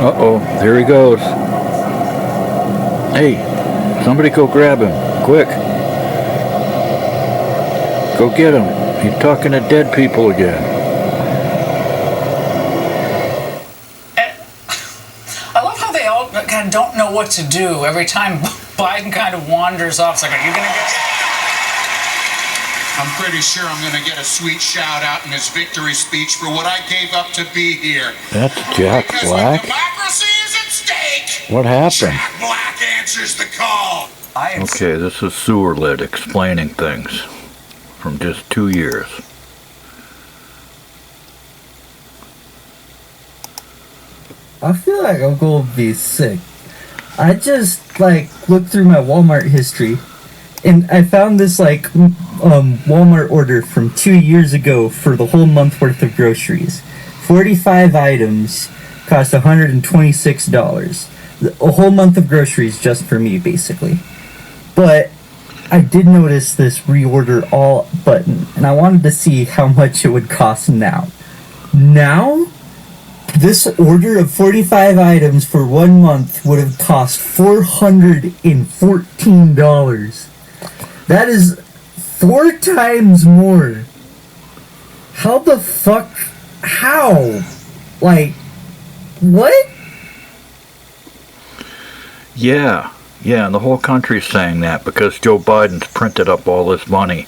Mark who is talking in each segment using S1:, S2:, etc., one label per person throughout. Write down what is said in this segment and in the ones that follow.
S1: Uh-oh, there he goes. Hey, somebody go grab him, quick. Go get him. He's talking to dead people again.
S2: I love how they all kind of don't know what to do every time Biden kind of wanders off. It's like, are you going to get...
S3: I'm pretty sure I'm going to get a sweet shout out in his victory speech for what I gave up to be here.
S1: That's Jack Black?
S3: Democracy is at stake.
S1: What happened?
S3: Jack Black answers the call.
S1: Okay, this is Sewer Lid explaining things from just 2 years.
S4: I feel like I'm gonna be sick. I just looked through my Walmart history, and I found this Walmart order from 2 years ago for the whole month worth of groceries. 45 items cost $126. A whole month of groceries just for me, basically. But I did notice this reorder all button, and I wanted to see how much it would cost now. Now, this order of 45 items for 1 month would have cost $414. That is 4 times more. How the fuck? How? What?
S1: Yeah, and the whole country's saying that because Joe Biden's printed up all this money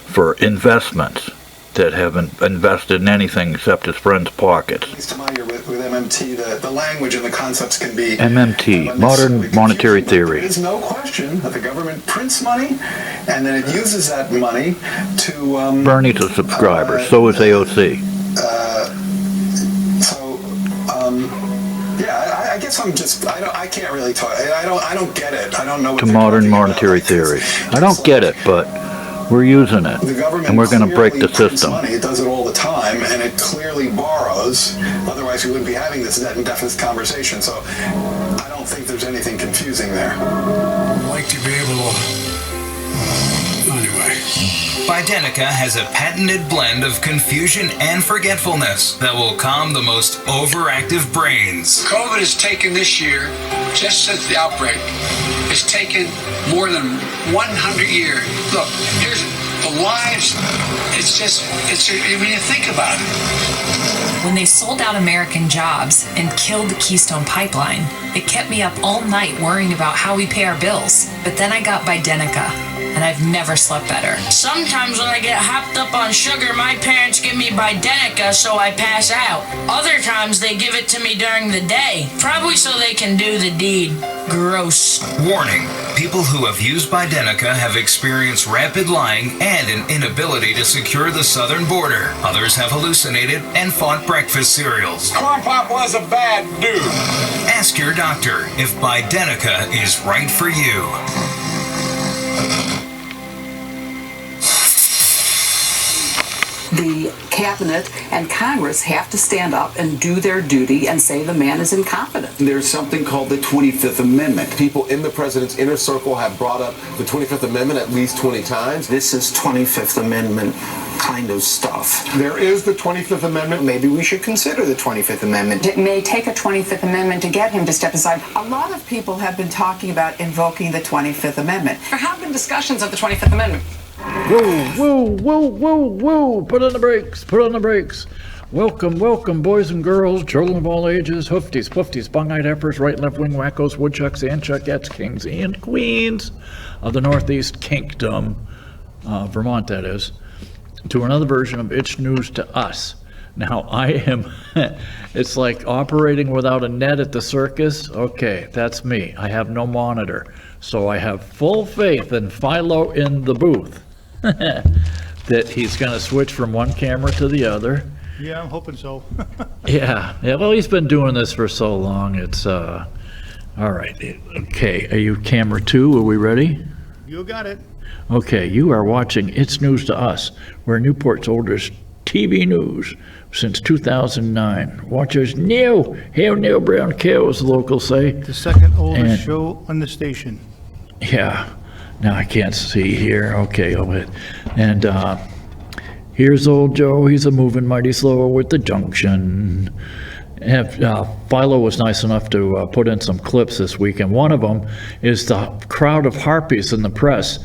S1: for investments that haven't invested in anything except his friends' pockets.
S5: With MMT, the language and the concepts can be...
S1: MMT, Modern Monetary Theory.
S5: There is no question that the government prints money, and then it uses that money to...
S1: Bernie's a subscriber, so is AOC.
S5: I guess I'm just... I can't really talk. I don't get it. I don't know what
S1: to Modern Monetary Theory. I don't get it, but... we're using it, and we're going to break the system.
S5: Money. It does it all the time, and it clearly borrows. Otherwise, we wouldn't be having this debt and deficit conversation. So, I don't think there's anything confusing there.
S3: I'd like to be able to... Anyway.
S6: Bidenica has a patented blend of confusion and forgetfulness that will calm the most overactive brains.
S3: COVID has taken this year, just since the outbreak, it's taken more than 100 years. Look, here's the lives. When you think about it.
S7: When they sold out American jobs and killed the Keystone Pipeline, it kept me up all night worrying about how we pay our bills. But then I got Bidenica, and I've never slept better.
S8: Sometimes when I get hopped up on sugar, my parents give me Bidenica so I pass out. Other times they give it to me during the day, probably so they can do the deed. Gross.
S6: Warning, people who have used Bidenica have experienced rapid lying and an inability to secure the southern border. Others have hallucinated and fought breakfast cereals.
S3: Corn Pop was a bad dude.
S6: Ask your doctor if Bidenica is right for you.
S9: The cabinet and Congress have to stand up and do their duty and say the man is incompetent.
S10: There's something called the 25th Amendment. People in the president's inner circle have brought up the 25th Amendment at least 20 times.
S11: This is 25th Amendment kind of stuff.
S10: There is the 25th Amendment.
S11: Maybe we should consider the 25th Amendment.
S12: It may take a 25th Amendment to get him to step aside.
S9: A lot of people have been talking about invoking the 25th Amendment. There have been discussions of the 25th Amendment.
S1: Whoa, put on the brakes. Welcome, boys and girls, children of all ages, hoofties, pufties, bung-eyed heifers, right and left-wing wackos, woodchucks, and chuckettes, kings and queens of the Northeast Kingdom, Vermont that is, to another version of It's News to Us. Now, it's like operating without a net at the circus. Okay, that's me. I have no monitor. So I have full faith in Philo in the booth that he's going to switch from one camera to the other.
S13: Yeah, I'm hoping so.
S1: Yeah, well, he's been doing this for so long. It's, all right. Okay, are you camera 2? Are we ready?
S13: You got it.
S1: Okay, you are watching It's News to Us. We're Newport's oldest TV news since 2009. Watchers new. Hail Neil Brown cow, as the locals say.
S13: The second oldest show on the station.
S1: Yeah. Now I can't see here. Okay, go ahead. And here's old Joe. He's a moving mighty slow with the junction. Philo was nice enough to put in some clips this week, and one of them is the crowd of harpies in the press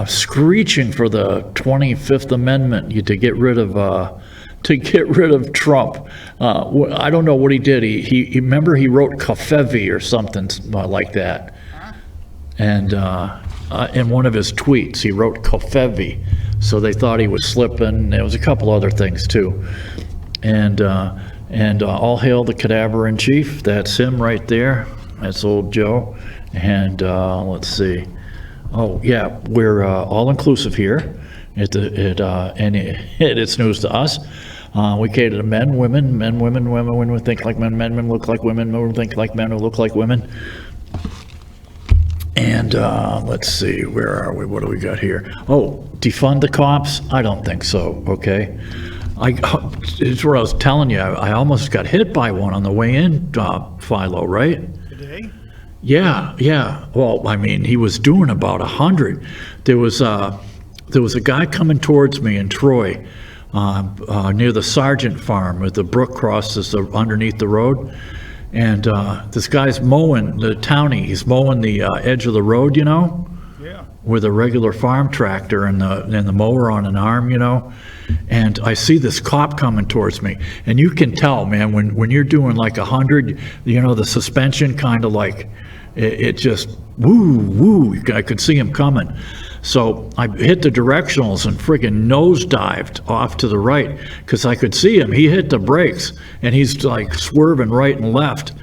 S1: screeching for the 25th Amendment to get rid of Trump. I don't know what he did. He remember he wrote Kafevi or something like that, and in one of his tweets he wrote Kafevi, so they thought he was slipping. There was a couple other things too, and all hail the cadaver-in-chief. That's him right there. That's old Joe. And let's see. Oh yeah, we're all-inclusive here. And it's news to us. We cater to men, women, women who think like men who look like women who think like men who look like women. And let's see, where are we? What do we got here? Oh, defund the cops? I don't think so, okay? It's what I was telling you. I almost got hit by one on the way in, Philo, right?
S13: Today?
S1: Yeah. Well, I mean, he was doing about 100. There was a guy coming towards me in Troy, near the Sargent farm, where the brook crosses underneath the road. And this guy's mowing the townie. He's mowing the edge of the road,
S13: Yeah.
S1: with a regular farm tractor and the mower on an arm, And I see this cop coming towards me, and you can tell, man, when you're doing like 100, the suspension kind of like it just woo. I could see him coming. So I hit the directionals and friggin' nosedived off to the right because I could see him. He hit the brakes and he's like swerving right and left.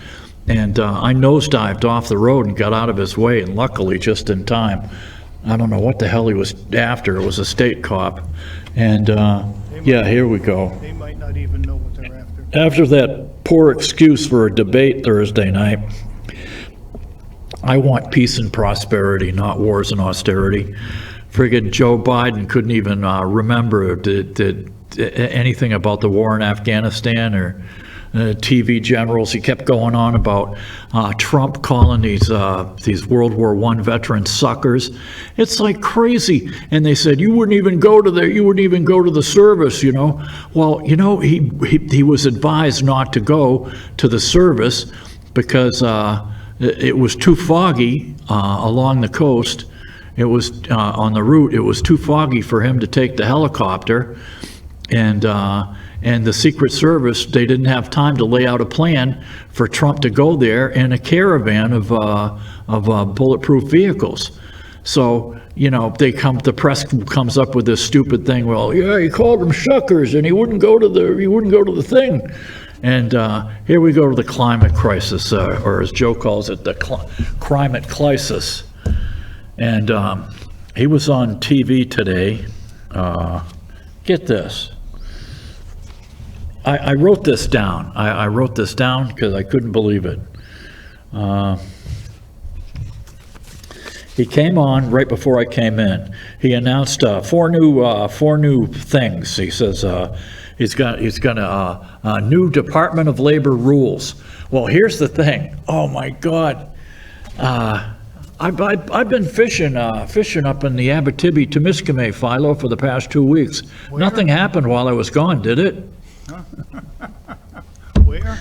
S1: And I nosedived off the road and got out of his way, and luckily just in time. I don't know what the hell he was after. It was a state cop. And here we go.
S13: They might not even know what they're after.
S1: After that poor excuse for a debate Thursday night, I want peace and prosperity, not wars and austerity. Friggin' Joe Biden couldn't even remember anything about the war in Afghanistan or TV generals. He kept going on about Trump calling these World War I veterans suckers. It's like crazy. And they said you wouldn't even go to the service, Well, he was advised not to go to the service because it was too foggy along the coast. It was on the route. It was too foggy for him to take the helicopter, and the Secret Service, they didn't have time to lay out a plan for Trump to go there in a caravan of bulletproof vehicles. So the press comes up with this stupid thing. Well, yeah, he called them suckers, and he wouldn't go to the thing. And here we go to the climate crisis, or as Joe calls it, the climate crisis. And he was on TV today. Get this. I wrote this down. I wrote this down because I couldn't believe it. He came on right before I came in. He announced four new things. He says he's got a new Department of Labor rules. Well, here's the thing. Oh my God. I've been fishing up in the Abitibi-Temiskaming, Philo, for the past 2 weeks.
S13: Where?
S1: Nothing happened while I was gone, did it?
S13: Where?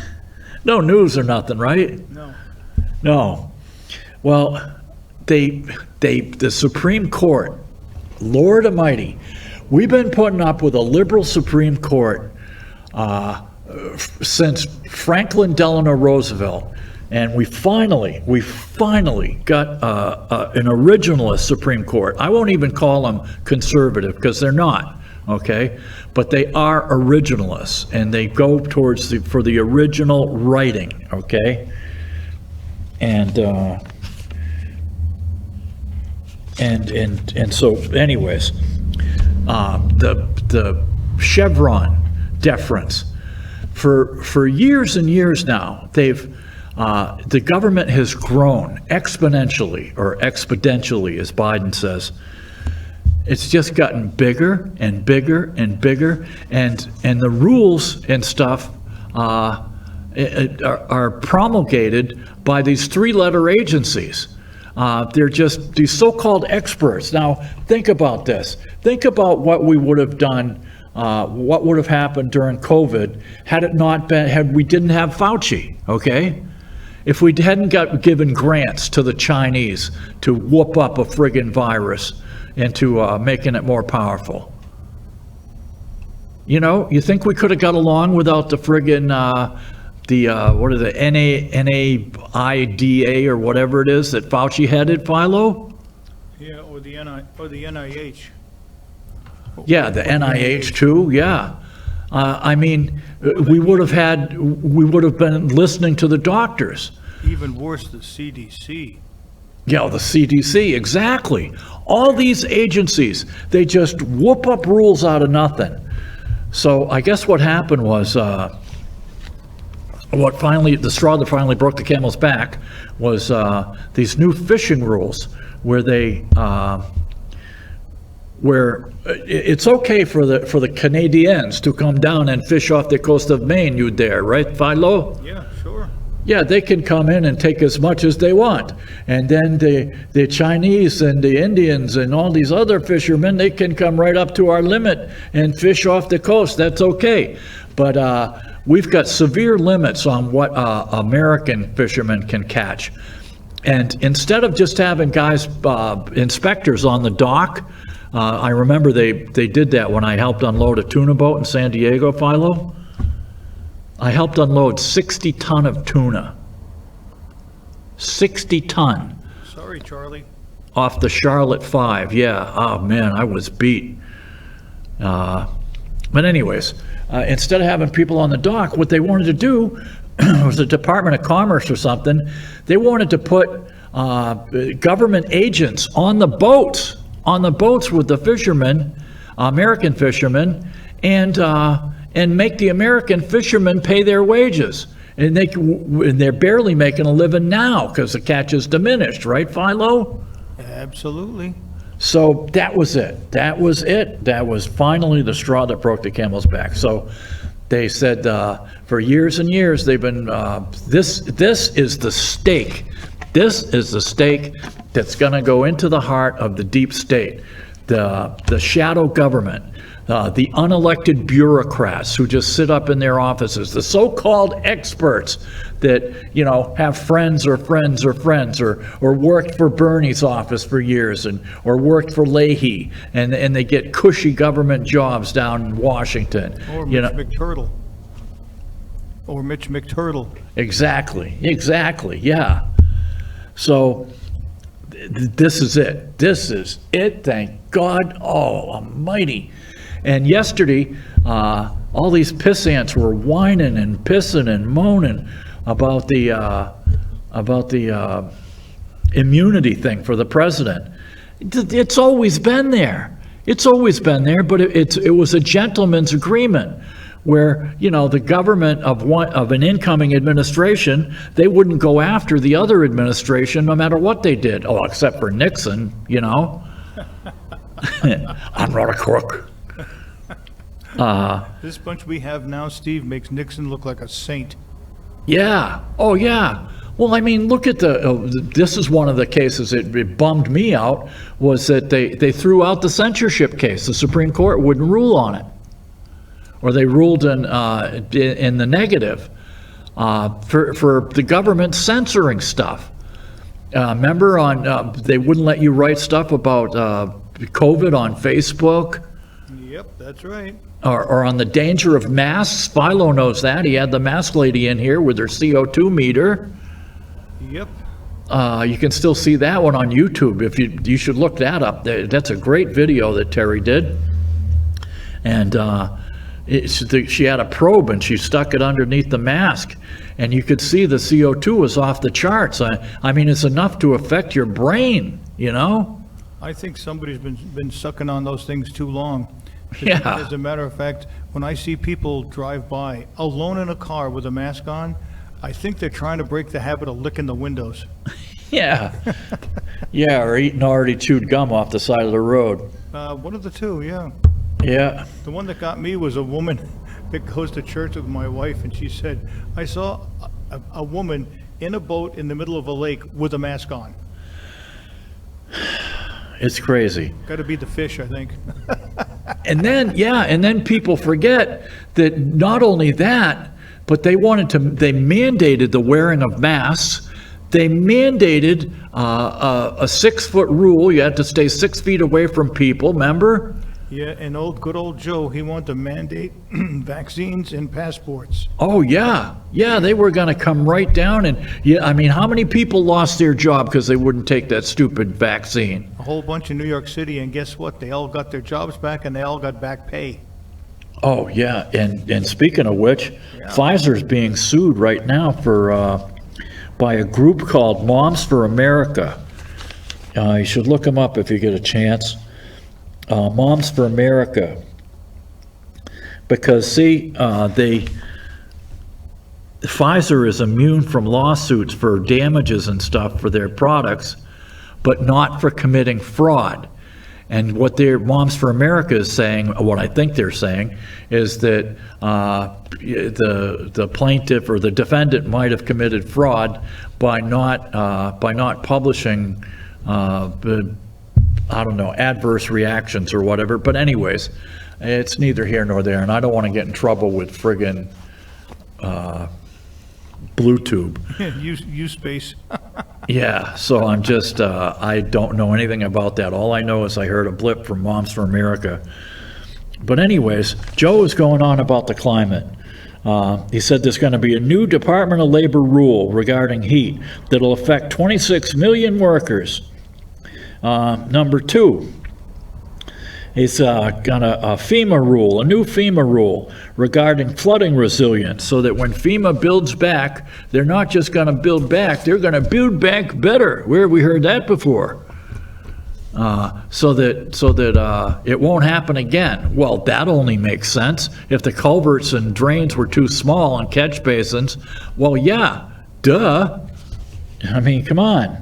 S1: No news or nothing, right? No. Well, the Supreme Court, Lord Almighty, we've been putting up with a liberal Supreme Court since Franklin Delano Roosevelt. And we finally got an originalist Supreme Court. I won't even call them conservative because they're not, okay? But they are originalists, and they go towards for the original writing, okay? And so, anyways, the Chevron deference for years and years now, the government has grown exponentially, or exponentially, as Biden says. It's just gotten bigger and bigger and bigger, and the rules and stuff are promulgated by these three-letter agencies. They're just these so-called experts. Now, think about this. Think about what we would have done what would have happened during COVID had it not been, had we didn't have Fauci, okay? If we hadn't given grants to the Chinese to whoop up a friggin' virus into making it more powerful. You know, you think we could have got along without the friggin', what are the NAIDA or whatever it is that Fauci headed, Philo?
S13: Yeah, or the NIH.
S1: Yeah, the NIH too, yeah. I mean, we would have been listening to the doctors.
S13: Even worse, the CDC.
S1: Yeah, the CDC, exactly. All these agencies, they just whoop up rules out of nothing. So I guess what happened was, the straw that finally broke the camel's back was these new fishing rules where where it's okay for the Canadians to come down and fish off the coast of Maine, you dare, right, Philo?
S13: Yeah, sure.
S1: Yeah, they can come in and take as much as they want. And then the Chinese and the Indians and all these other fishermen, they can come right up to our limit and fish off the coast. That's okay. But we've got severe limits on what American fishermen can catch. And instead of just having guys, inspectors on the dock, I remember they did that when I helped unload a tuna boat in San Diego, Philo. I helped unload 60 ton of tuna. 60 ton.
S13: Sorry, Charlie.
S1: Off the Charlotte 5, yeah. Oh, man, I was beat. But anyways, instead of having people on the dock, what they wanted to do was the Department of Commerce or something. They wanted to put government agents on the boats with the fishermen, American fishermen, and make the American fishermen pay their wages. And they're barely making a living now because the catch is diminished, right, Philo?
S13: Absolutely.
S1: So that was it. That was it. That was finally the straw that broke the camel's back. So they said for years and years they've been, this is the stake. This is the stake that's going to go into the heart of the deep state, the shadow government. The unelected bureaucrats who just sit up in their offices, the so-called experts that, you know, have friends or worked for Bernie's office for years or worked for Leahy and they get cushy government jobs down in Washington.
S13: Or Mitch McTurtle. Or Mitch McTurtle.
S1: Exactly, yeah. So this is it. This is it, thank God. Oh, almighty. And yesterday, all these pissants were whining and pissing and moaning about the immunity thing for the president. It's always been there. It's always been there, but it was a gentleman's agreement where, you know, the government of an incoming administration, they wouldn't go after the other administration no matter what they did. Oh, except for Nixon, you know. I'm not a crook.
S13: This bunch we have now, Steve, makes Nixon look like a saint.
S1: Yeah. Oh, yeah. Well, I mean, look at this is one of the cases it bummed me out, was that they threw out the censorship case. The Supreme Court wouldn't rule on it. Or they ruled in the negative for the government censoring stuff. Remember they wouldn't let you write stuff about COVID on Facebook?
S13: Yep, that's right.
S1: Or on the danger of masks. Philo knows that. He had the mask lady in here with her CO2 meter.
S13: Yep.
S1: You can still see that one on YouTube. If you should look that up. That's a great video that Terry did. And she had a probe and she stuck it underneath the mask, and you could see the CO2 was off the charts. I mean, it's enough to affect your brain, you know?
S13: I think somebody's been sucking on those things too long.
S1: Yeah.
S13: As a matter of fact, when I see people drive by alone in a car with a mask on, I think they're trying to break the habit of licking the windows.
S1: Yeah. Yeah, or eating already chewed gum off the side of the road.
S13: One of the two, yeah.
S1: Yeah.
S13: The one that got me was a woman that goes to church with my wife, and she said, I saw a woman in a boat in the middle of a lake with a mask on.
S1: It's crazy.
S13: Got to be the fish, I think.
S1: And then people forget that not only that, but they mandated the wearing of masks. They mandated a 6-foot rule. You had to stay 6 feet away from people, remember?
S13: Yeah, and good old Joe, he wanted to mandate vaccines and passports.
S1: Oh, yeah. Yeah, they were going to come right down. And, yeah, I mean, how many people lost their job because they wouldn't take that stupid vaccine?
S13: A whole bunch in New York City, and guess what? They all got their jobs back, and they all got back pay.
S1: Oh, yeah. And speaking of which, Pfizer's being sued right now by a group called Moms for America. You should look them up if you get a chance. Moms for America. Because, see, Pfizer is immune from lawsuits for damages and stuff for their products, but not for committing fraud. And what their Moms for America is saying, what I think they're saying, is that the plaintiff or the defendant might have committed fraud by not publishing, adverse reactions or whatever. But anyways, it's neither here nor there, and I don't want to get in trouble with friggin' BlueTube.
S13: Use space.
S1: Yeah, so I'm just, I don't know anything about that. All I know is I heard a blip from Moms for America. But anyways, Joe is going on about the climate. He said there's going to be a new Department of Labor rule regarding heat that'll affect 26 million workers. Number 2, he's got a new FEMA rule regarding flooding resilience, so that when FEMA builds back, they're not just going to build back, they're going to build back better. Where have we heard that before? So that it won't happen again. Well, that only makes sense if the culverts and drains were too small and catch basins. Well, yeah, duh. I mean, come on.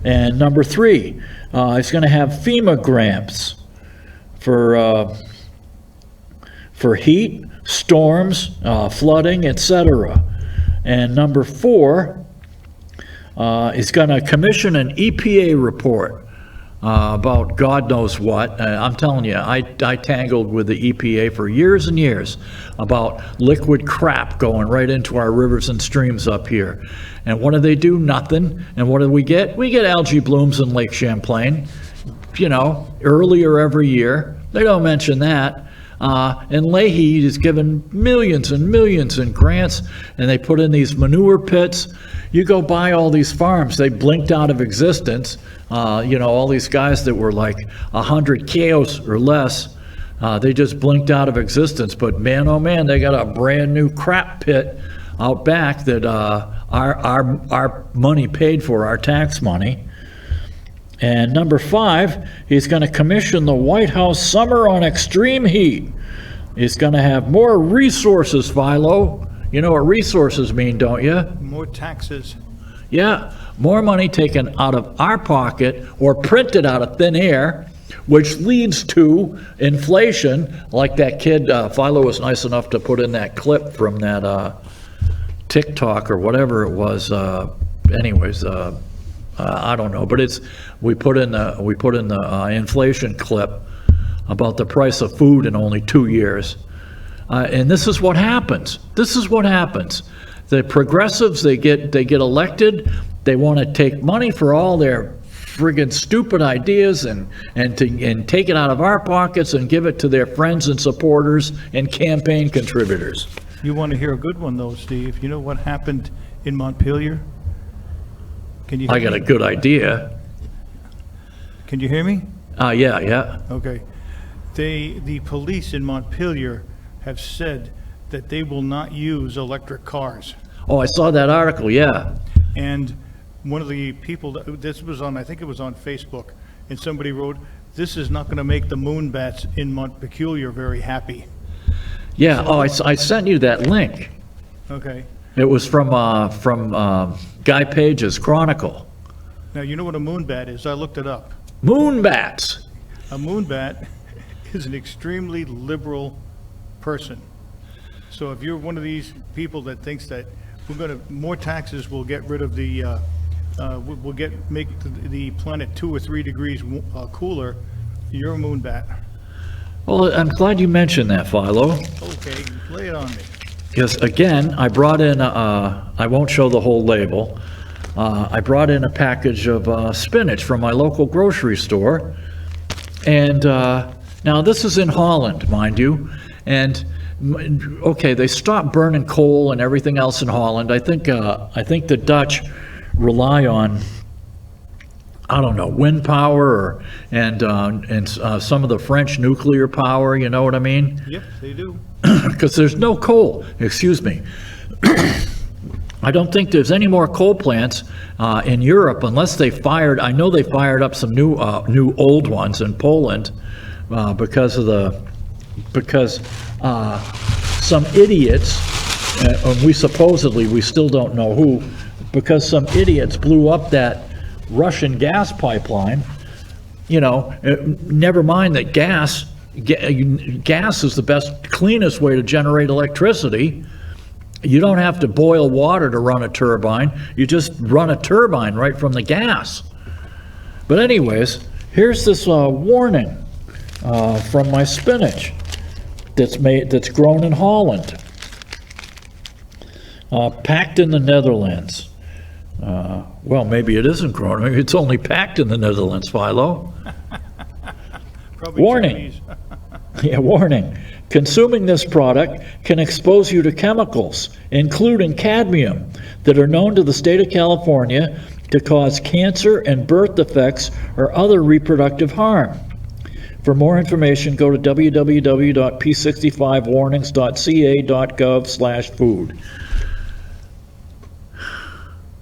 S1: And number 3, it's going to have FEMA grants for heat, storms, flooding, etc. And number 4, is going to commission an EPA report about God knows what. I'm telling you, I tangled with the EPA for years and years about liquid crap going right into our rivers and streams up here. And what do they do? Nothing. And what do we get? We get algae blooms in Lake Champlain, earlier every year. They don't mention that. And Leahy is given millions and millions in grants, and they put in these manure pits. You go buy all these farms, they blinked out of existence. All these guys that were like 100 cows or less, they just blinked out of existence. But man, oh man, they got a brand new crap pit out back that our money paid for, our tax money. And number 5, he's going to commission the White House Summer on Extreme Heat. He's going to have more resources, Philo. You know what resources mean, don't you?
S13: More taxes.
S1: Yeah, more money taken out of our pocket or printed out of thin air, which leads to inflation, like that kid, Philo was nice enough to put in that clip from that TikTok or whatever it was. I don't know, but we put in the inflation clip about the price of food in only 2 years, and this is what happens. The progressives, they get elected. They want to take money for all their friggin' stupid ideas and take it out of our pockets and give it to their friends and supporters and campaign contributors.
S13: You want to hear a good one though, Steve? You know what happened in Montpelier? Can you hear
S1: I got
S13: me?
S1: a good idea.
S13: Can you hear me?
S1: Yeah.
S13: Okay. The police in Montpelier have said that they will not use electric cars.
S1: Oh, I saw that article, yeah.
S13: And one of the people, this was on, I think it was on Facebook, and somebody wrote, "This is not going to make the moon bats in Montpelier very happy."
S1: Yeah, I sent you that link.
S13: Okay.
S1: It was from Guy Page's Chronicle.
S13: Now, you know what a moon bat is? I looked it up.
S1: Moon bats.
S13: A moon bat is an extremely liberal person. So if you're one of these people that thinks that more taxes will get rid of make the planet 2 or 3 degrees cooler, you're a moon bat.
S1: Well, I'm glad you mentioned that, Philo.
S13: Okay, lay it on me.
S1: Because again, I brought in, I won't show the whole label. I brought in a package of spinach from my local grocery store. And now this is in Holland, mind you. And okay, they stopped burning coal and everything else in Holland. I think the Dutch rely on, I don't know, wind power and some of the French nuclear power, you know what I mean?
S13: Yep, they do.
S1: Because there's no coal, excuse me. I don't think there's any more coal plants in Europe unless they fired, I know they fired up some new old ones in Poland because some idiots, and we still don't know who, because some idiots blew up that Russian gas pipeline. You know, never mind that gas is the best, cleanest way to generate electricity. You don't have to boil water to run a turbine. You just run a turbine right from the gas. But anyways, here's this warning from my spinach that's grown in Holland, packed in the Netherlands. Well, maybe it isn't grown. Maybe it's only packed in the Netherlands, Philo.
S13: Probably
S1: Warning.
S13: Chinese.
S1: Yeah, warning. Consuming this product can expose you to chemicals, including cadmium, that are known to the state of California to cause cancer and birth defects or other reproductive harm. For more information, go to www.p65warnings.ca.gov/food.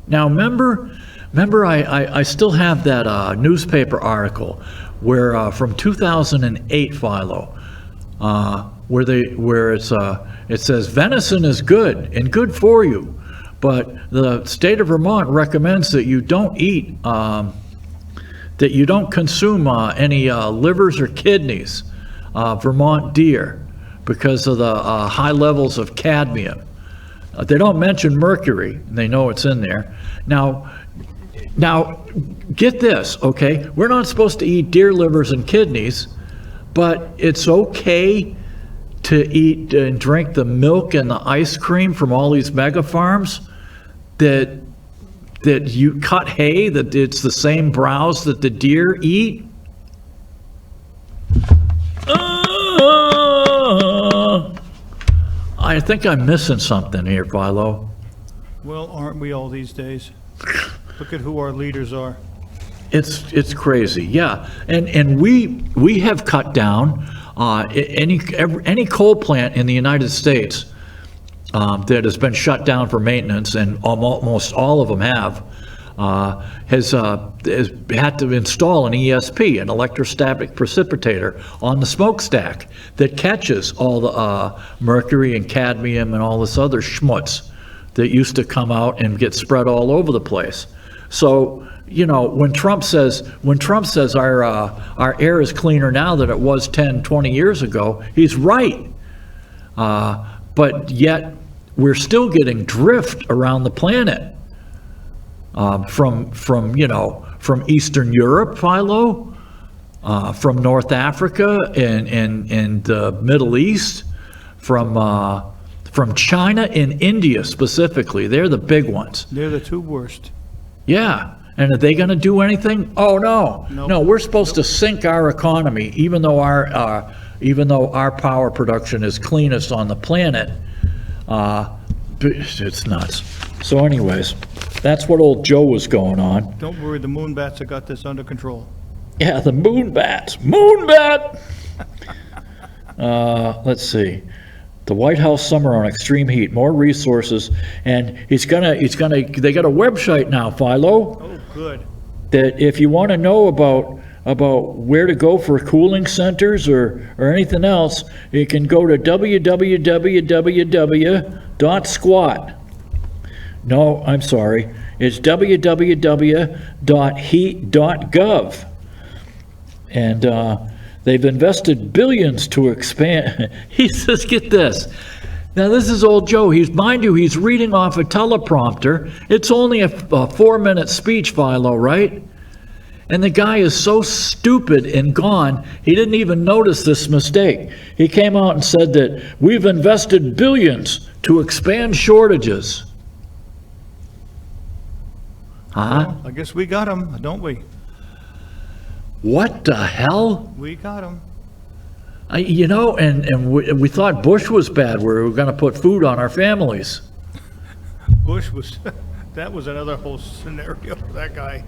S1: Now, remember I still have that newspaper article where from 2008, Philo, where it says venison is good and good for you, but the state of Vermont recommends that you don't eat, that you don't consume any livers or kidneys, Vermont deer, because of the high levels of cadmium. They don't mention mercury. They know it's in there. Now, get this, okay? We're not supposed to eat deer livers and kidneys, but it's okay to eat and drink the milk and the ice cream from all these mega farms that you cut hay, that it's the same browse that the deer eat. I think I'm missing something here, Philo.
S13: Well, aren't we all these days? Look at who our leaders are.
S1: It's crazy, yeah. And we have cut down any coal plant in the United States that has been shut down for maintenance, and almost all of them has had to install an ESP, an electrostatic precipitator, on the smokestack that catches all the mercury and cadmium and all this other schmutz that used to come out and get spread all over the place. So, you know, when Trump says our air is cleaner now than it was 10, 20 years ago, he's right. But yet we're still getting drift around the planet from Eastern Europe, Philo, from North Africa and the Middle East, from China and India specifically. They're the big ones.
S13: They're the two worst.
S1: Yeah. And are they going to do anything? Oh, no.
S13: Nope.
S1: No, we're supposed to sink our economy, even though our power production is cleanest on the planet. It's nuts. So anyways, that's what old Joe was going on.
S13: Don't worry, the moon bats have got this under control.
S1: Yeah, the moon bats. Moon bat! Let's see. The White House summer on extreme heat, more resources, and they got a website now, Philo.
S13: Oh, good.
S1: That if you want to know about where to go for cooling centers or anything else, you can go to www.squat. No, I'm sorry. It's www.heat.gov. And they've invested billions to expand. He says, get this. Now, this is old Joe. Mind you, he's reading off a teleprompter. It's only a 4-minute speech, Philo, right? And the guy is so stupid and gone, he didn't even notice this mistake. He came out and said that we've invested billions to expand shortages. Huh?
S13: I guess we got them, don't we?
S1: What the hell?
S13: We got them.
S1: You know, and we thought Bush was bad, where we were going to put food on our families.
S13: Bush was, that was another whole scenario for that guy.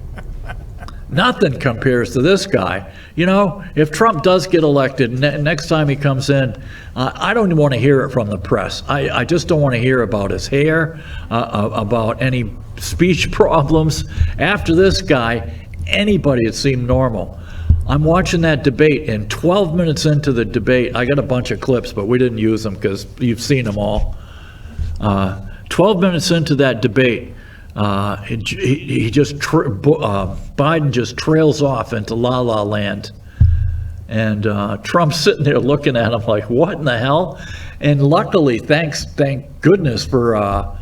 S1: Nothing compares to this guy. You know, if Trump does get elected, next time he comes in, I don't even want to hear it from the press. I just don't want to hear about his hair, about any speech problems. After this guy, anybody would seem normal. I'm watching that debate, and 12 minutes into the debate, I got a bunch of clips, but we didn't use them because you've seen them all. 12 minutes into that debate, Biden just trails off into la la land, and Trump's sitting there looking at him like, what in the hell? And luckily, thank goodness for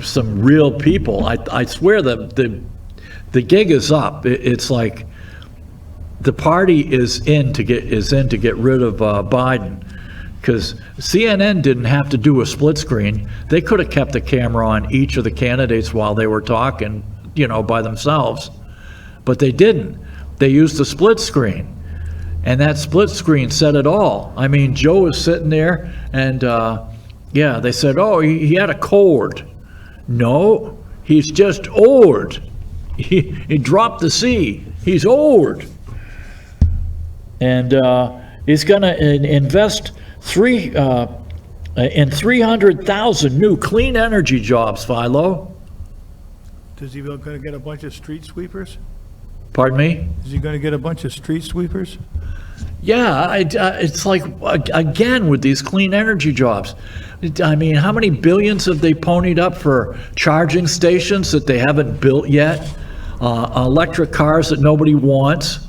S1: some real people. I swear the gig is up. It's like the party is in to get rid of Biden, because CNN didn't have to do a split screen. They could have kept the camera on each of the candidates while they were talking, by themselves, but they didn't. They used the split screen, and that split screen said it all. I mean, Joe was sitting there, and they said, oh, he had a cold. No, he's just old. He dropped the C. He's old. And he's going to invest in 300,000 new clean energy jobs, Philo.
S13: Is he going to get a bunch of street sweepers?
S1: Pardon me?
S13: Is he going to get a bunch of street sweepers?
S1: Yeah, it's like, again, with these clean energy jobs. I mean, how many billions have they ponied up for charging stations that they haven't built yet? Electric cars that nobody wants.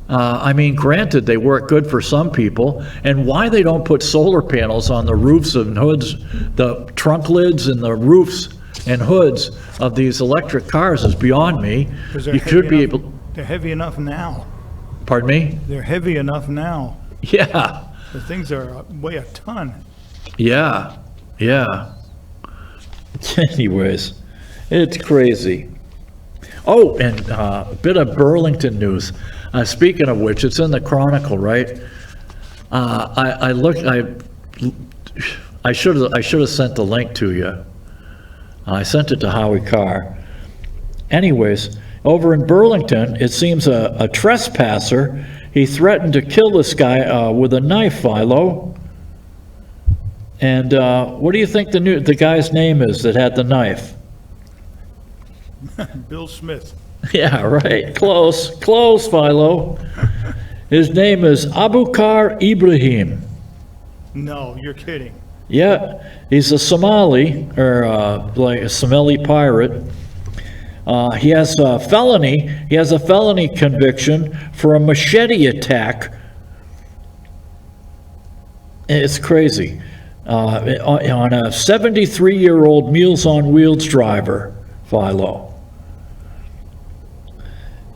S1: I mean, granted, they work good for some people, and why they don't put solar panels on the roofs and hoods, the trunk lids and the roofs and hoods of these electric cars is beyond me. You should be able.
S13: They're heavy enough now.
S1: Pardon me?
S13: They're heavy enough now.
S1: Yeah.
S13: The things weigh a ton.
S1: Yeah. Anyways, it's crazy. Oh, and a bit of Burlington news. Speaking of which, it's in the Chronicle, right? I should have sent the link to you. I sent it to Howie Carr. Anyways, over in Burlington, it seems a trespasser, he threatened to kill this guy with a knife, Philo. And what do you think the guy's name is that had the knife?
S13: Bill Smith.
S1: Yeah, right. Close, Philo. His name is Abukar Ibrahim.
S13: No, you're kidding.
S1: Yeah, he's a Somali, or like a Somali pirate. He has a felony conviction for a machete attack. It's crazy. On a 73-year-old Meals on Wheels driver, Philo.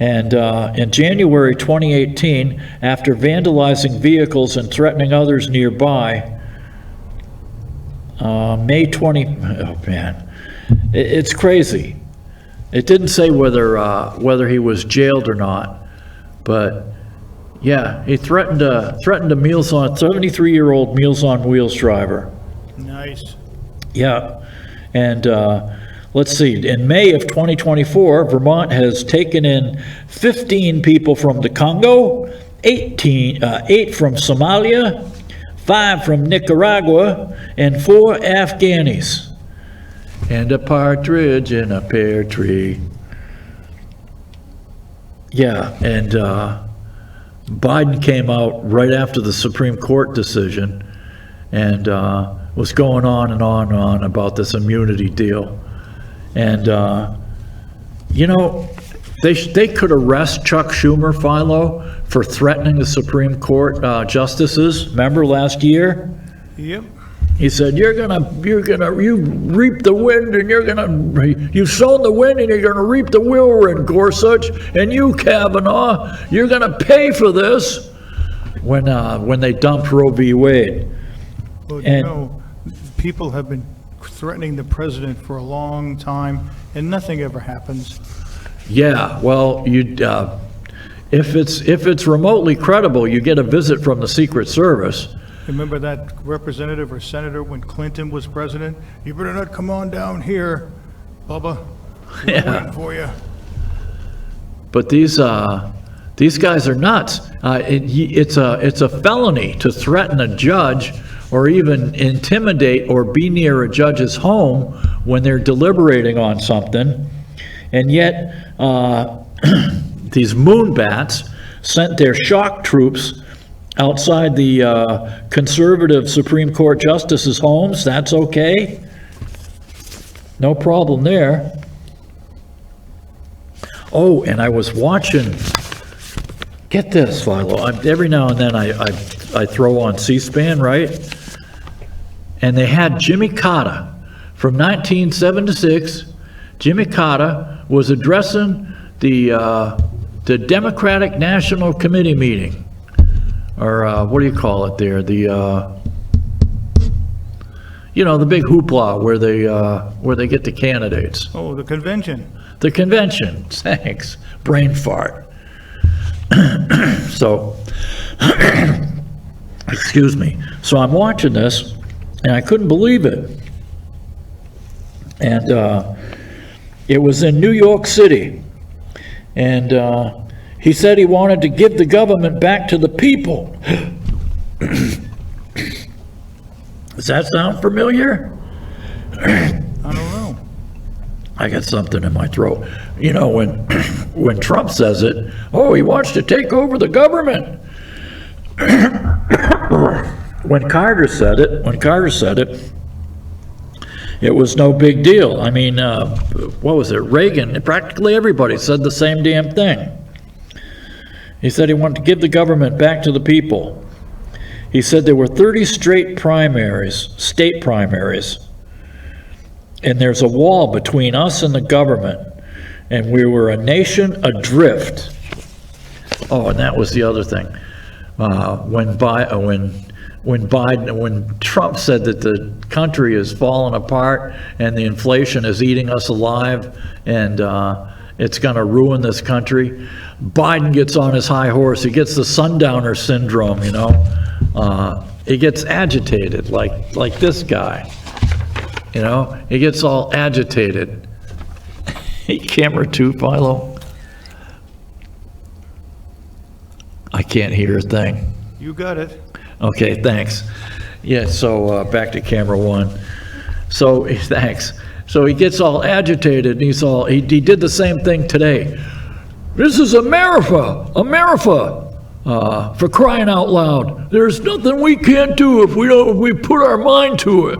S1: And in January 2018, after vandalizing vehicles and threatening others nearby, May 20, oh man, it's crazy. It didn't say whether he was jailed or not, but yeah, he threatened a 73-year-old Meals on Wheels driver.
S13: Nice.
S1: Yeah, and let's see, in May of 2024, Vermont has taken in 15 people from the Congo, 8 from Somalia, 5 from Nicaragua, and 4 Afghanis. And a partridge in a pear tree. Yeah, and Biden came out right after the Supreme Court decision and was going on and on and on about this immunity deal. And, they could arrest Chuck Schumer, Philo, for threatening the Supreme Court justices. Remember last year?
S13: Yep.
S1: He said, you reap the wind and you've sown the wind and you're gonna reap the whirlwind, Gorsuch, and you, Kavanaugh, you're gonna pay for this when they dumped Roe v. Wade.
S13: Well, you know, people have been threatening the president for a long time, and nothing ever happens.
S1: Yeah, well, if it's remotely credible, you get a visit from the Secret Service.
S13: Remember that representative or senator when Clinton was president? You better not come on down here, Bubba. We're waiting for you.
S1: But these guys are nuts. It's a felony to threaten a judge or even intimidate or be near a judge's home when they're deliberating on something. And yet, these moonbats sent their shock troops outside the conservative Supreme Court justices' homes. That's okay. No problem there. Oh, and I was watching, get this, Philo, every now and then I throw on C-SPAN, right? And they had Jimmy Carter from 1976. Jimmy Carter was addressing the Democratic National Committee meeting, or what do you call it there? The the big hoopla where they get the candidates.
S13: Oh, the convention.
S1: The convention. Thanks. Brain fart. So, excuse me. So I'm watching this, and I couldn't believe it. And it was in New York City, and he said he wanted to give the government back to the people. Does that sound familiar?
S13: I don't know.
S1: I got something in my throat. You know, when Trump says it, oh, he wants to take over the government. When Carter said it, it was no big deal. I mean, what was it? Reagan, practically everybody said the same damn thing. He said he wanted to give the government back to the people. He said there were 30 state primaries, and there's a wall between us and the government, and we were a nation adrift. Oh, and that was the other thing. When Trump said that the country is falling apart and the inflation is eating us alive and it's going to ruin this country, Biden gets on his high horse. He gets the sundowner syndrome, you know. He gets agitated like this guy, you know. He gets all agitated. Camera 2, Philo. I can't hear a thing.
S13: You got it.
S1: Okay, thanks. Yeah, so back to camera 1. So thanks. So he gets all agitated, and he did the same thing today. This is America, for crying out loud. There's nothing we can't do if we put our mind to it.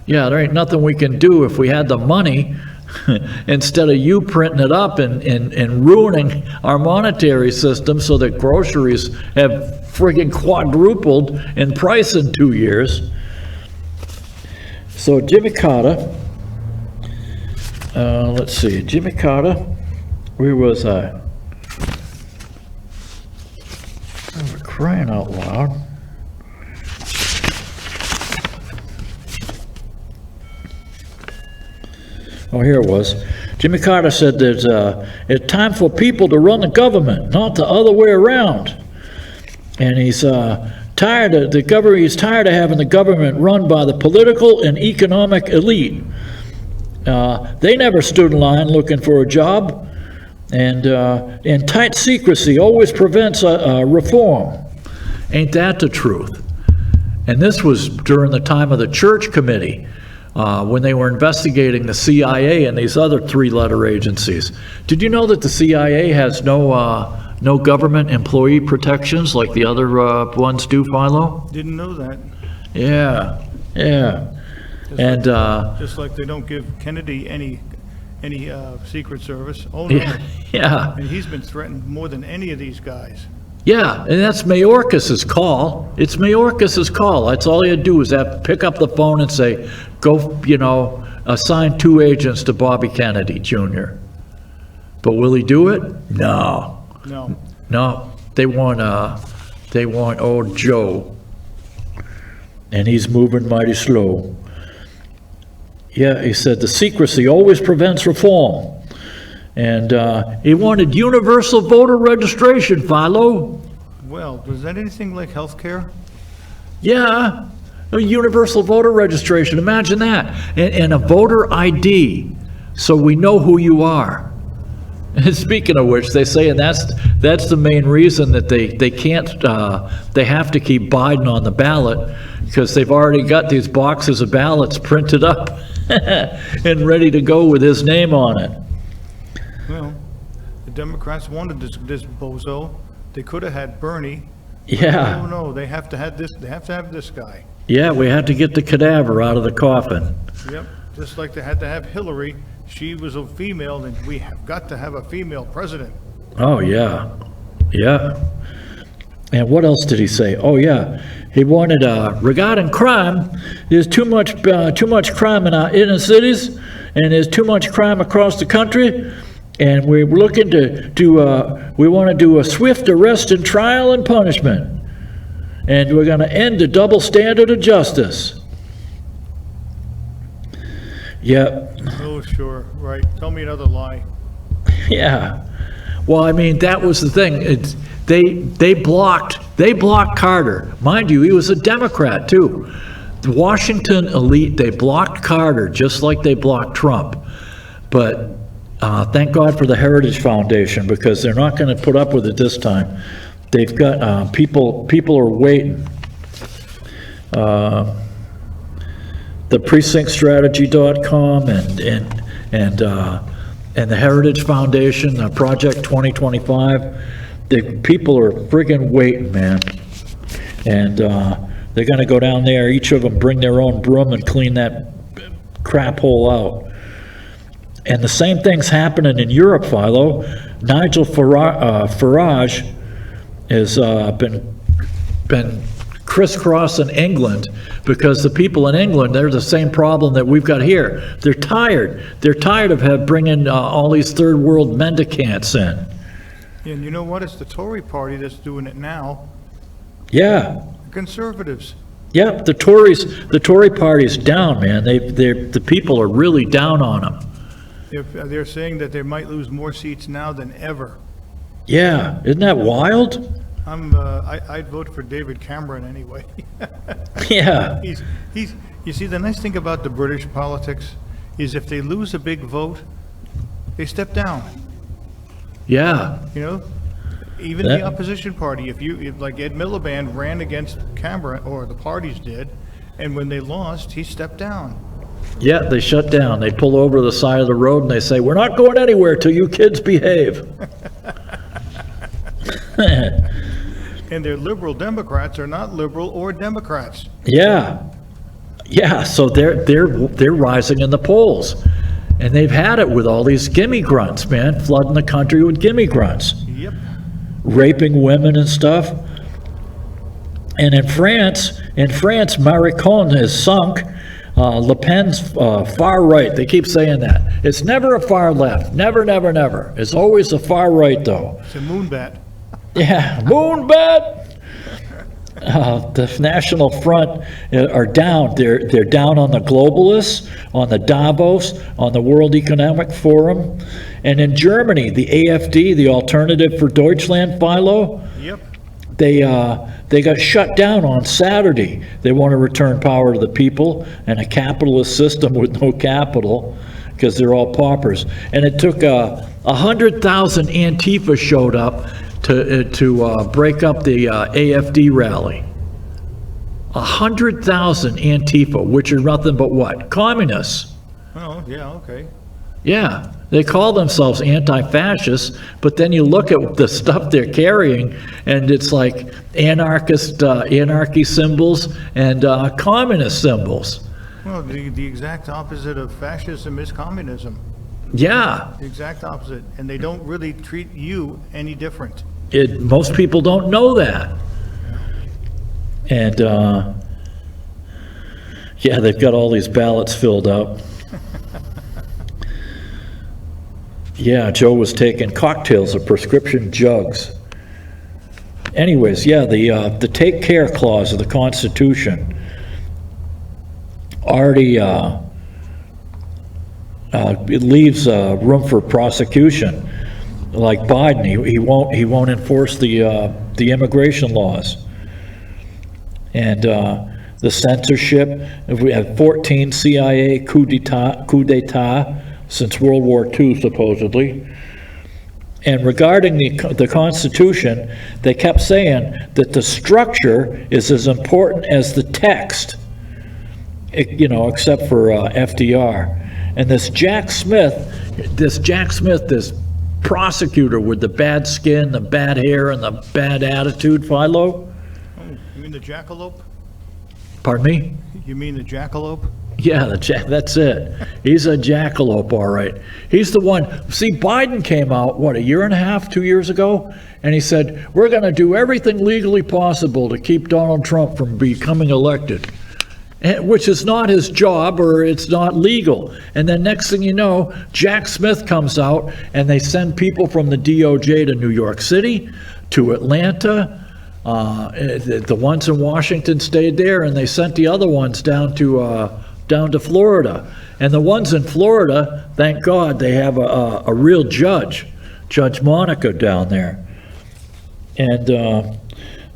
S1: Yeah, there ain't nothing we can do if we had the money. Instead of you printing it up and ruining our monetary system so that groceries have friggin' quadrupled in price in 2 years. So Jimmy Carter, let's see, Jimmy Carter, where was I? Oh, crying out loud. Oh, here it was. Jimmy Carter said that it's time for people to run the government, not the other way around. And he's tired of having the government run by the political and economic elite. They never stood in line looking for a job, and tight secrecy always prevents reform. Ain't that the truth? And this was during the time of the Church Committee, when they were investigating the CIA and these other 3-letter agencies. Did you know that the CIA has no government employee protections like the other ones do, Philo?
S13: Didn't know that.
S1: Yeah.
S13: Just like they don't give Kennedy any Secret Service. Oh, no.
S1: Yeah.
S13: And he's been threatened more than any of these guys.
S1: Yeah, and that's Mayorkas's call. It's Mayorkas's call. That's all he had to do is pick up the phone and say, go, assign 2 agents to Bobby Kennedy Jr. But will he do it? No. No. They want old Joe. And he's moving mighty slow. Yeah, he said the secrecy always prevents reform. And he wanted universal voter registration, Philo.
S13: Well, was that anything like health care?
S1: Yeah, a universal voter registration. Imagine that. And a voter ID, so we know who you are. And speaking of which, they say, and that's the main reason that they can't, they have to keep Biden on the ballot, because they've already got these boxes of ballots printed up and ready to go with his name on it.
S13: Well, the Democrats wanted this bozo. They could have had Bernie.
S1: Yeah.
S13: No, they have to have this. They have to have this guy.
S1: Yeah, we had to get the cadaver out of the coffin.
S13: Yep. Just like they had to have Hillary. She was a female, and we have got to have a female president.
S1: Oh yeah, yeah. And what else did he say? Oh yeah, he wanted regarding crime. There's too much crime in our inner cities, and there's too much crime across the country. And we're looking we want to do a swift arrest and trial and punishment. And we're going to end the double standard of justice. Yep.
S13: Oh, sure. Right. Tell me another lie.
S1: Yeah. Well, I mean, that was the thing. They blocked Carter. Mind you, he was a Democrat, too. The Washington elite, they blocked Carter just like they blocked Trump. But thank God for the Heritage Foundation, because they're not going to put up with it this time. They've got people are waiting. The precinctstrategy.com and the Heritage Foundation, Project 2025, the people are friggin' waiting, man. And they're going to go down there, each of them bring their own broom and clean that crap hole out. And the same thing's happening in Europe, Philo. Nigel Farage has been crisscrossing England, because the people in England, they're the same problem that we've got here. They're tired. They're tired of bringing all these third world mendicants in.
S13: And you know what? It's the Tory party that's doing it now.
S1: Yeah.
S13: Conservatives.
S1: Yep. The Tory party's down, man. The people are really down on them.
S13: They're saying that they might lose more seats now than ever.
S1: Yeah, isn't that wild?
S13: I'd vote for David Cameron anyway.
S1: Yeah.
S13: You see, the nice thing about the British politics is if they lose a big vote, they step down.
S1: Yeah.
S13: You know, even the opposition party, if like Ed Miliband ran against Cameron, or the parties did, and when they lost, he stepped down.
S1: Yeah, they shut down. They pull over to the side of the road and they say, "We're not going anywhere till you kids behave."
S13: And their liberal Democrats are not liberal or Democrats.
S1: Yeah. Yeah, so they're rising in the polls. And they've had it with all these gimme grunts, man, flooding the country with gimme grunts.
S13: Yep.
S1: Raping women and stuff. And in France, Macron has sunk. Le Pen's far right. They keep saying that. It's never a far left. Never, never, never. It's always a far right, though.
S13: It's a moonbat.
S1: Yeah, moonbat. The National Front are down. They're down on the globalists, on the Davos, on the World Economic Forum. And in Germany, the AfD, the Alternative for Deutschland, Philo,
S13: yep.
S1: They got shut down on Saturday. They want to return power to the people and a capitalist system with no capital, because they're all paupers. And it took 100,000 Antifa showed up to break up the AfD rally. 100,000 Antifa, which are nothing but what? Communists.
S13: Oh, yeah, okay.
S1: Yeah, they call themselves anti-fascists, but then you look at the stuff they're carrying, and it's like anarchy symbols and communist symbols.
S13: Well, the exact opposite of fascism is communism.
S1: Yeah.
S13: The exact opposite, and they don't really treat you any different.
S1: most people don't know that. And yeah, they've got all these ballots filled out. Yeah, Joe was taking cocktails of prescription jugs. Anyways, yeah, the take care clause of the Constitution already it leaves room for prosecution. Like Biden, he won't enforce the immigration laws, and the censorship. We have 14 CIA coup d'état since World War II, supposedly. And regarding the Constitution, they kept saying that the structure is as important as the text, except for FDR. And this Jack Smith, this prosecutor with the bad skin, the bad hair, and the bad attitude, Philo.
S13: Oh, you mean the jackalope?
S1: Pardon me?
S13: You mean the jackalope?
S1: Yeah, that's it. He's a jackalope, all right. He's the one. See, Biden came out, what, a year and a half, 2 years ago? And he said, we're going to do everything legally possible to keep Donald Trump from becoming elected, which is not his job, or it's not legal. And then next thing you know, Jack Smith comes out, and they send people from the DOJ to New York City, to Atlanta. The ones in Washington stayed there, and they sent the other ones down to Florida. And the ones in Florida, thank God, they have a real judge, Judge Monica down there. And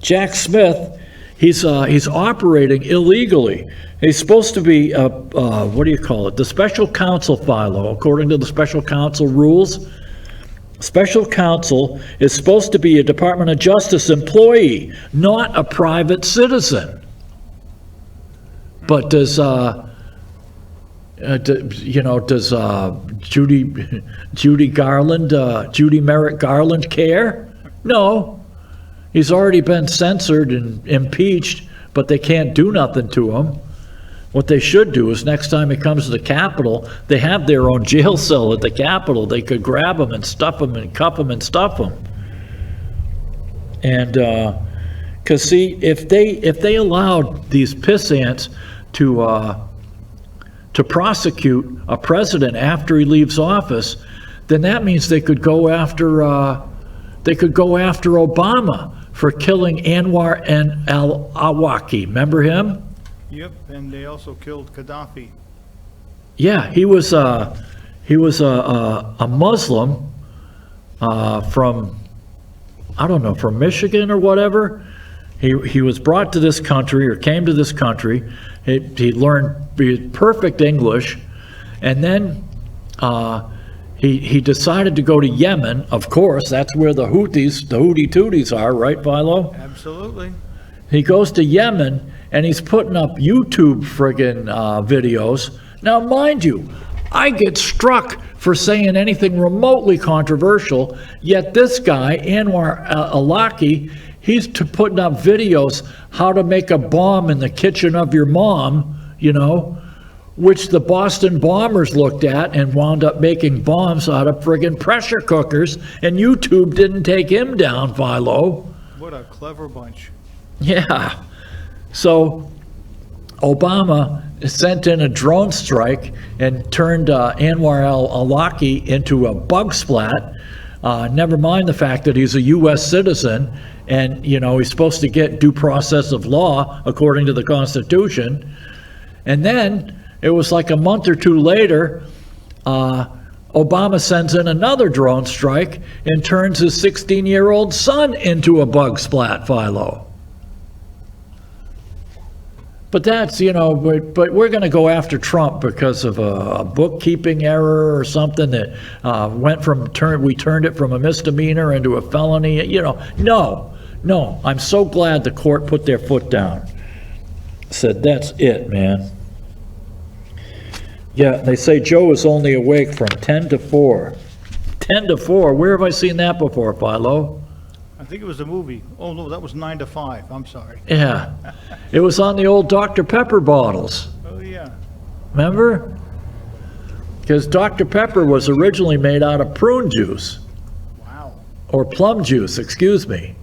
S1: Jack Smith, he's operating illegally. He's supposed to be, what do you call it, the special counsel, Philo, according to the special counsel rules. Special counsel is supposed to be a Department of Justice employee, not a private citizen. But does Judy Merrick Garland care? No. He's already been censored and impeached, but they can't do nothing to him. What they should do is next time it comes to the Capitol, they have their own jail cell at the Capitol. They could grab them and stuff them and cuff them and stuff them. And because see, if they allowed these pissants to prosecute a president after he leaves office, then that means they could go after Obama for killing Anwar al-Awlaki. Remember him?
S13: Yep, and they also killed Gaddafi.
S1: Yeah, he was a Muslim from, I don't know, from Michigan or whatever. He was brought to this country, or came to this country. He learned perfect English, and then he decided to go to Yemen. Of course, that's where the Houthis, the Houthi Tooties are, right, Philo?
S13: Absolutely.
S1: He goes to Yemen, and he's putting up YouTube friggin' videos. Now, mind you, I get struck for saying anything remotely controversial, yet this guy, Anwar al-Awlaki, he's putting up videos how to make a bomb in the kitchen of your mom, which the Boston bombers looked at and wound up making bombs out of friggin' pressure cookers, and YouTube didn't take him down, Philo.
S13: What a clever bunch.
S1: Yeah. So Obama sent in a drone strike and turned Anwar al-Awlaki into a bug splat. Never mind the fact that he's a U.S. citizen, and he's supposed to get due process of law according to the Constitution. And then it was like a month or two later, Obama sends in another drone strike and turns his 16-year-old son into a bug splat, Philo. But that's, but we're going to go after Trump because of a bookkeeping error or something that we turned it from a misdemeanor into a felony. No. I'm so glad the court put their foot down. Said, that's it, man. Yeah, they say Joe is only awake from 10 to 4. 10 to 4? Where have I seen that before, Philo?
S13: I think it was a movie. Oh, no, that was 9 to 5. I'm sorry.
S1: Yeah. It was on the old Dr. Pepper bottles.
S13: Oh, yeah.
S1: Remember? Because Dr. Pepper was originally made out of prune juice.
S13: Wow.
S1: or plum juice, excuse me.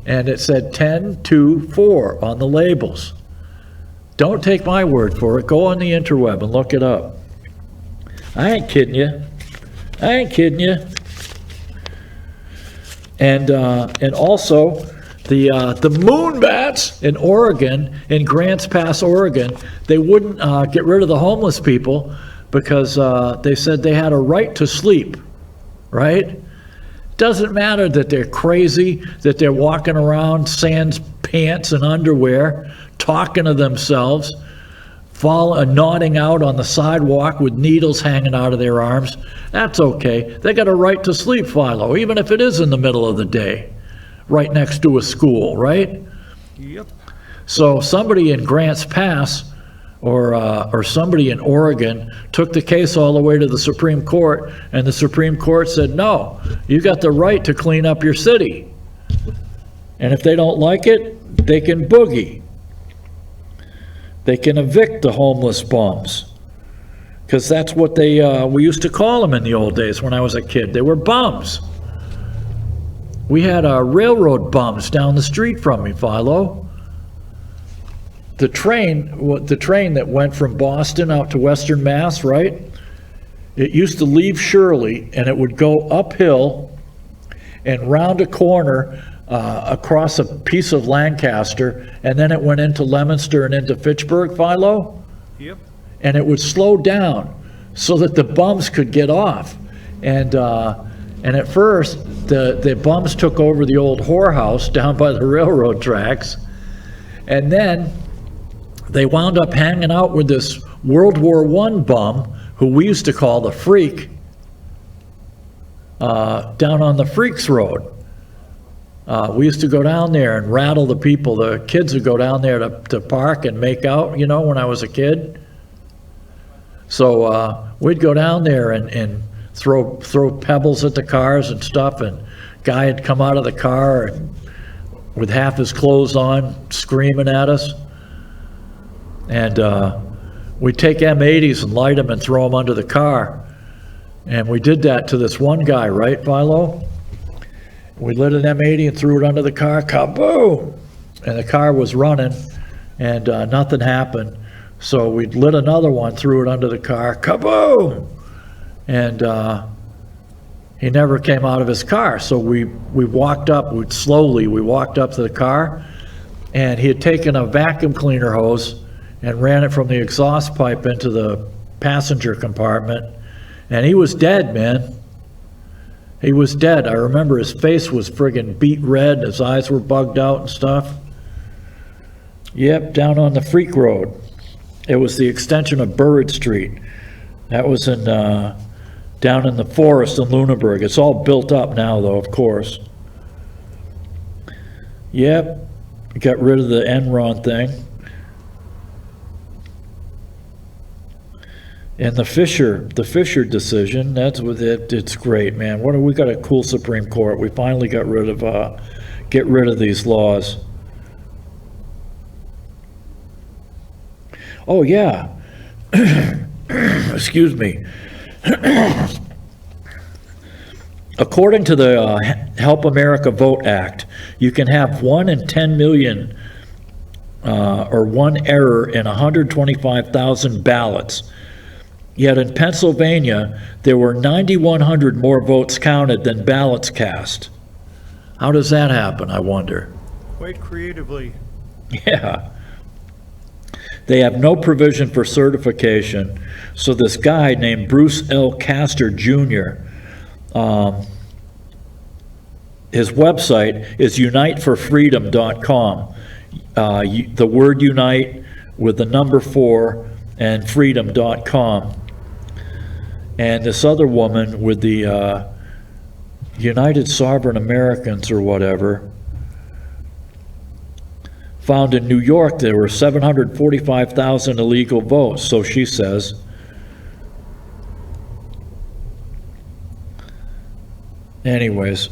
S1: And it said 10-2-4 on the labels. Don't take my word for it. Go on the interweb and look it up. I ain't kidding you. I ain't kidding you. And also the moon bats in Oregon, in Grants Pass, Oregon, they wouldn't get rid of the homeless people because they said they had a right to sleep, right? Doesn't matter that they're crazy, that they're walking around sans pants and underwear, talking to themselves, nodding out on the sidewalk with needles hanging out of their arms. That's okay. They got a right to sleep, Philo, even if it is in the middle of the day, right next to a school, right?
S13: Yep.
S1: So somebody in Grants Pass or somebody in Oregon took the case all the way to the Supreme Court, and the Supreme Court said, no, you got the right to clean up your city. And if they don't like it, they can boogie. They can evict the homeless bums. Because that's what we used to call them in the old days when I was a kid. They were bums. We had railroad bums down the street from me, Philo. The train that went from Boston out to Western Mass, right? It used to leave Shirley, and it would go uphill and round a corner across a piece of Lancaster, and then it went into Leominster and into Fitchburg, Philo.
S13: Yep.
S1: And it would slow down so that the bums could get off. And at first, the bums took over the old whorehouse down by the railroad tracks, and then they wound up hanging out with this World War I bum, who we used to call the Freak, down on the Freaks Road. We used to go down there and rattle the people. The kids would go down there to park and make out, when I was a kid. So we'd go down there and throw pebbles at the cars and stuff, and guy had come out of the car with half his clothes on, screaming at us. And we'd take M80s and light them and throw them under the car. And we did that to this one guy, right, Philo? We lit an M80 and threw it under the car, kaboom! And the car was running, and nothing happened. So we lit another one, threw it under the car, kaboom! And he never came out of his car. So we walked up, we walked up to the car, and he had taken a vacuum cleaner hose and ran it from the exhaust pipe into the passenger compartment. And he was dead, man. He was dead. I remember his face was friggin' beet red, his eyes were bugged out and stuff. Yep, down on the Freak Road. It was the extension of Burrid Street. That was in down in the forest in Lunenburg. It's all built up now, though, of course. Yep, got rid of the Enron thing. And the Fisher decision, that's with it. It's great, man. We got a cool Supreme Court. We finally got rid of these laws. Oh yeah. Excuse me. According to the Help America Vote Act, you can have 1 in 10 million or one error in 125,000 ballots. Yet in Pennsylvania, there were 9,100 more votes counted than ballots cast. How does that happen, I wonder?
S13: Quite creatively.
S1: Yeah. They have no provision for certification. So this guy named Bruce L. Castor Jr., his website is uniteforfreedom.com. The word unite with the number 4 and freedom.com. And this other woman with the United Sovereign Americans or whatever found in New York there were 745,000 illegal votes, so she says. Anyways,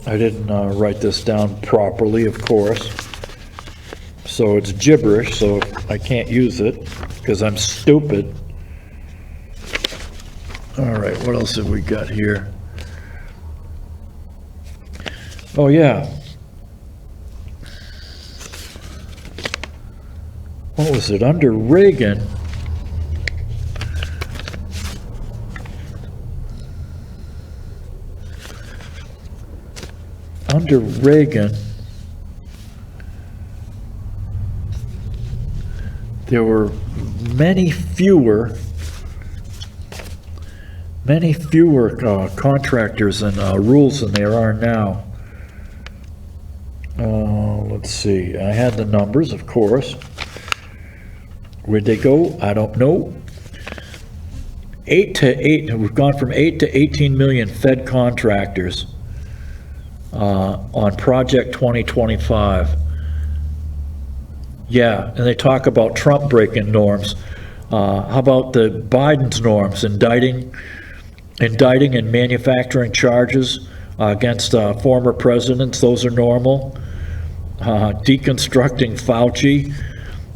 S1: I didn't write this down properly, of course. So it's gibberish, so I can't use it because I'm stupid. All right, what else have we got here? Oh, yeah. What was it? Under Reagan, there were many fewer contractors and rules than there are now. Let's see. I had the numbers, of course. Where'd they go? I don't know. 8 to 8. We've gone from 8 to 18 million Fed contractors on Project 2025. Yeah, and they talk about Trump breaking norms. How about the Biden's norms, indicting and manufacturing charges against former presidents? Those are normal. Deconstructing Fauci,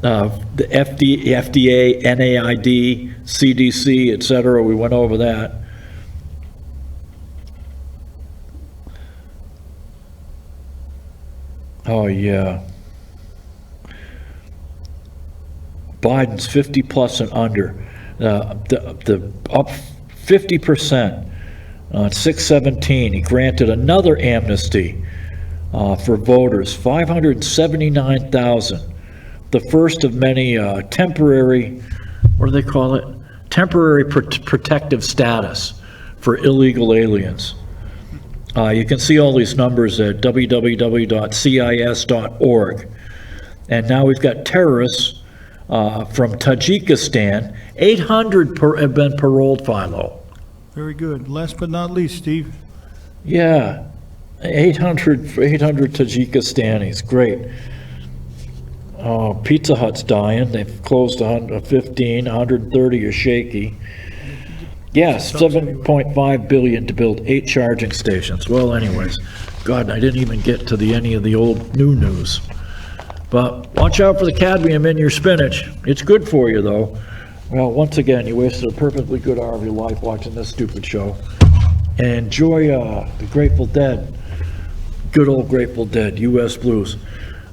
S1: the FDA, NAID, CDC, etc. We went over that. Oh yeah. Biden's 50 plus and under, the up 50%, 617. He granted another amnesty for voters, 579,000. The first of many temporary, what do they call it? Temporary protective status for illegal aliens. You can see all these numbers at www.cis.org. And now we've got terrorists from Tajikistan. 800 have been paroled, Philo.
S13: Very good. Last but not least, Steve.
S1: Yeah, 800 Tajikistanis. Great. Pizza Hut's dying. They've closed 115. 130 are shaky. Yes, 7.5 billion to build 8 charging stations. Well, anyways, God, I didn't even get to any of the old new news. But watch out for the cadmium in your spinach. It's good for you, though. Well, once again, you wasted a perfectly good hour of your life watching this stupid show. And enjoy the Grateful Dead. Good old Grateful Dead, U.S. Blues.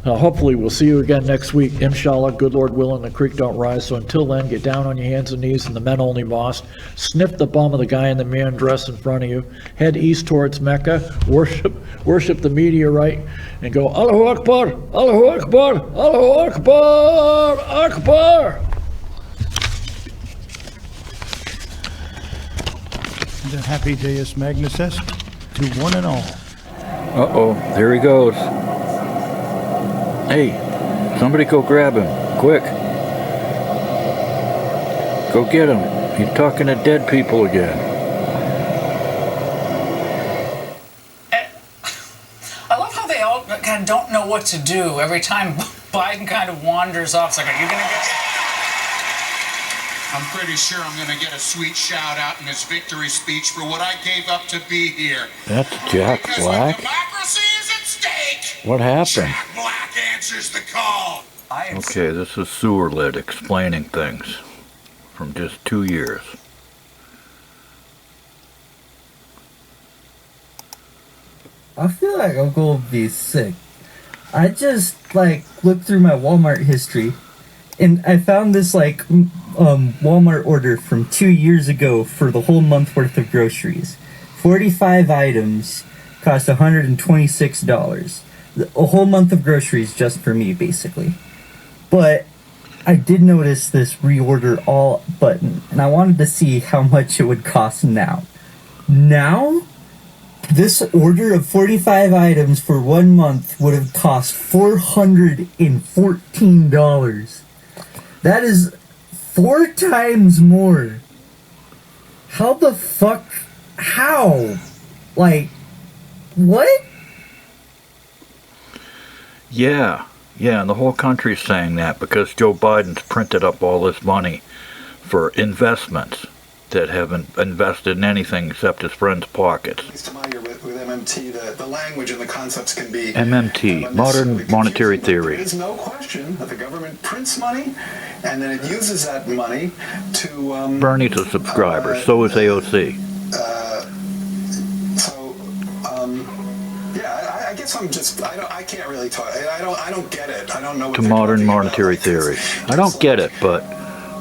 S1: Hopefully, we'll see you again next week. Inshallah, good Lord willing, the creek don't rise. So until then, get down on your hands and knees in the men-only mosque. Sniff the bum of the guy in the man dress in front of you. Head east towards Mecca. Worship the meteorite. And go, Allahu Akbar, Allahu Akbar, Allahu Akbar, Akbar.
S13: And a happy Deus Magnus Est to one and all.
S1: Uh-oh, there he goes. Hey, somebody go grab him, quick. Go get him. He's talking to dead people again.
S2: I love how they all kind of don't know what to do. Every time Biden kind of wanders off, it's like, are you going to get...
S14: I'm pretty sure I'm going to get a sweet shout out in his victory speech for what I gave up to be here.
S1: That's Jack Black.
S14: Democracy is at stake.
S1: What happened?
S14: Jack Black answers the call.
S1: Okay, this is Sewer Lid explaining things from just 2 years.
S4: I feel like I'm gonna be sick. I just looked through my Walmart history, and I found this Walmart order from 2 years ago for the whole month worth of groceries. 45 items cost $126. A whole month of groceries just for me, basically. But I did notice this reorder all button, and I wanted to see how much it would cost now. Now, this order of 45 items for 1 month would have cost $414. That is 4 times more. How the fuck? How? What?
S1: Yeah, and the whole country's saying that because Joe Biden's printed up all this money for investments that haven't invested in anything except his friends' pockets.
S5: He's familiar with MMT. The language and the concepts can be...
S1: MMT, Modern Monetary Theory.
S5: There is no question that the government prints money, and then it uses that money to...
S1: Bernie's a subscriber, so is AOC.
S5: I I guess I can't really talk. I don't get it. I don't know what
S1: To
S5: they're
S1: modern
S5: talking about.
S1: monetary
S5: Like,
S1: theory.
S5: it's
S1: I don't get it, but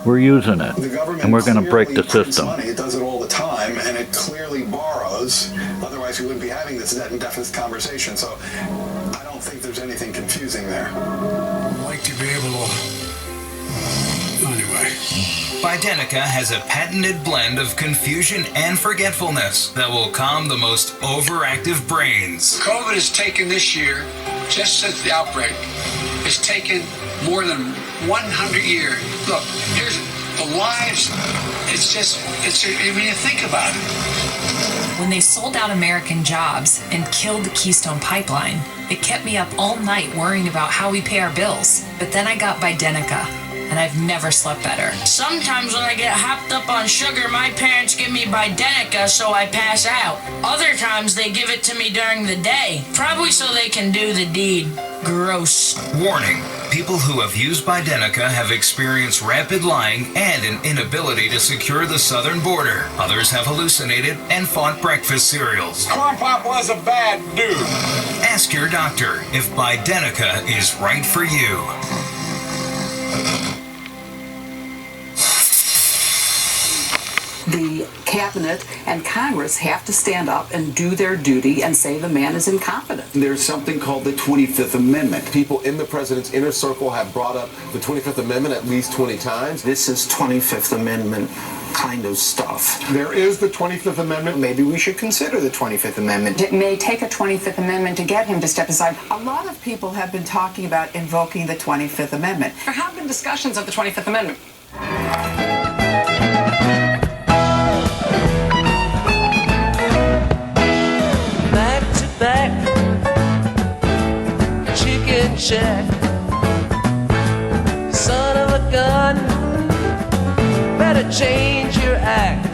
S1: we're using it,
S5: the government
S1: and we're going to break the
S5: clearly prints
S1: system.
S5: money. It does it all the time, and it clearly borrows. Otherwise, we wouldn't be having this indefinite conversation. So I don't think there's anything confusing there.
S3: I'd like to be able to. Anyway.
S6: Bidenica has a patented blend of confusion and forgetfulness that will calm the most overactive brains.
S3: COVID has taken this year, just since the outbreak, has taken more than 100 years. Look, here's the lives. I mean, you think about it.
S7: When they sold out American jobs and killed the Keystone Pipeline, it kept me up all night worrying about how we pay our bills. But then I got Bidenica, and I've never slept better.
S8: Sometimes when I get hopped up on sugar, my parents give me Bidenica so I pass out. Other times they give it to me during the day, probably so they can do the deed. Gross.
S6: Warning. People who have used Bidenica have experienced rapid lying and an inability to secure the southern border. Others have hallucinated and fought breakfast cereals.
S14: Corn Pop was a bad dude.
S6: Ask your doctor if Bidenica is right for you.
S9: The cabinet and Congress have to stand up and do their duty and say the man is incompetent.
S10: There's something called the 25th Amendment. People in the president's inner circle have brought up the 25th Amendment at least 20 times.
S11: This is 25th Amendment kind of stuff.
S14: There is the 25th Amendment.
S11: Maybe we should consider the 25th Amendment.
S12: It may take a 25th Amendment to get him to step aside.
S9: A lot of people have been talking about invoking the 25th Amendment.
S12: There have been discussions of the 25th Amendment.
S15: Back to back, chicken shack, son of a gun, better change your act.